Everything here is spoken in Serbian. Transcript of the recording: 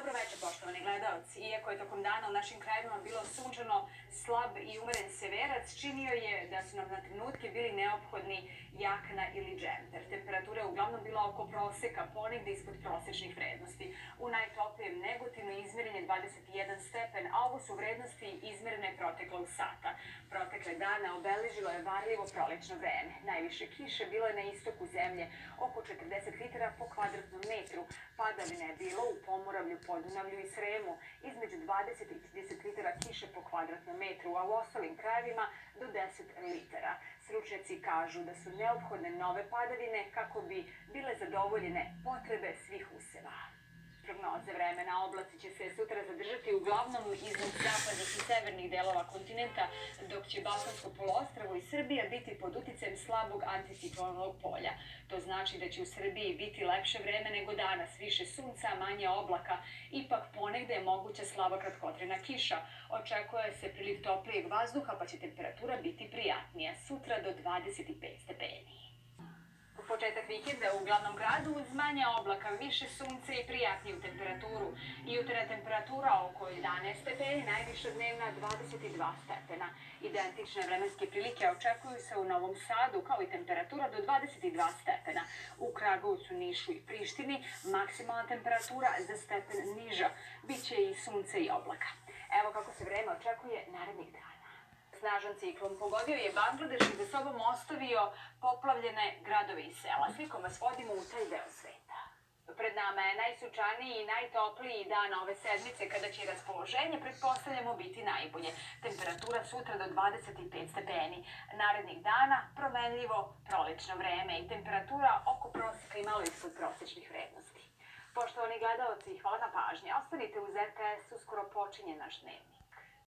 Dobro večer, poštovani gledalci. Iako je tokom dana u našim krajevima bilo sunčano, slab i umeren severac, činio je da su nam na trenutke bili neophodni jakna ili džemper. Temperatura je uglavnom bila oko proseka, ponegde ispod prosečnih vrednosti. U najtoplijem Negotinu izmeren je 21 stepen, a ovo su vrednosti izmerene proteklog sata. Protekle dana obeležilo je varljivo prolećno vreme. Najviše kiše bilo je na istoku zemlje, oko 40 litara po kvadratnom metru. Padavina je bilo u Pomoravlju, Podunavlju i Sremu, između 20 i 30 litara kiše po kvadratnom metru, a u ostalim krajevima do 10 litara. Stručnjaci kažu da su neophodne nove padavine kako bi bile zadovoljene potrebe svih useva. Prognoze vremena: oblaci će se sutra zadržati uglavnom iznad zapadnih i severnih delova kontinenta, dok će Balkansko poluostrvo i Srbija biti pod uticajem slabog anticiklonskog polja. To znači da će u Srbiji biti lepše vreme nego danas, više sunca, manje oblaka, ipak ponegde je moguća slaba kratkotrajna kiša. Očekuje se priliv toplijeg vazduha, pa će temperatura biti prijatnija, sutra do 25 stepeni. Početak vikenda u glavnom gradu uz manje oblaka, više sunce i prijatniju temperaturu. Jutarnja temperatura oko 11 stepeni, najviša dnevna 22 stepena. Identične vremenske prilike očekuju se u Novom Sadu, kao i temperatura do 22 stepena. U Kragujevcu, Nišu i Prištini maksimalna temperatura za stepen niža. Biće i sunce i oblaka. Evo kako se vreme očekuje narednih dana. Snažan ciklon pogodio je Bangladeš i za sobom ostavio poplavljene gradove i sela. Slikom vas vodimo u taj deo sveta. Pred nama je najsunčaniji i najtopliji dan ove sedmice, kada će raspoloženje, pretpostavljamo, biti najbolje. Temperatura sutra do 25 stepeni. Narednih dana promenljivo prolećno vreme i temperatura oko proseka i malo ispod prosečnih vrednosti. Poštovani gledalci, hvala na pažnji. Ostanite uz RTS, uskoro počinje naš dnevnik.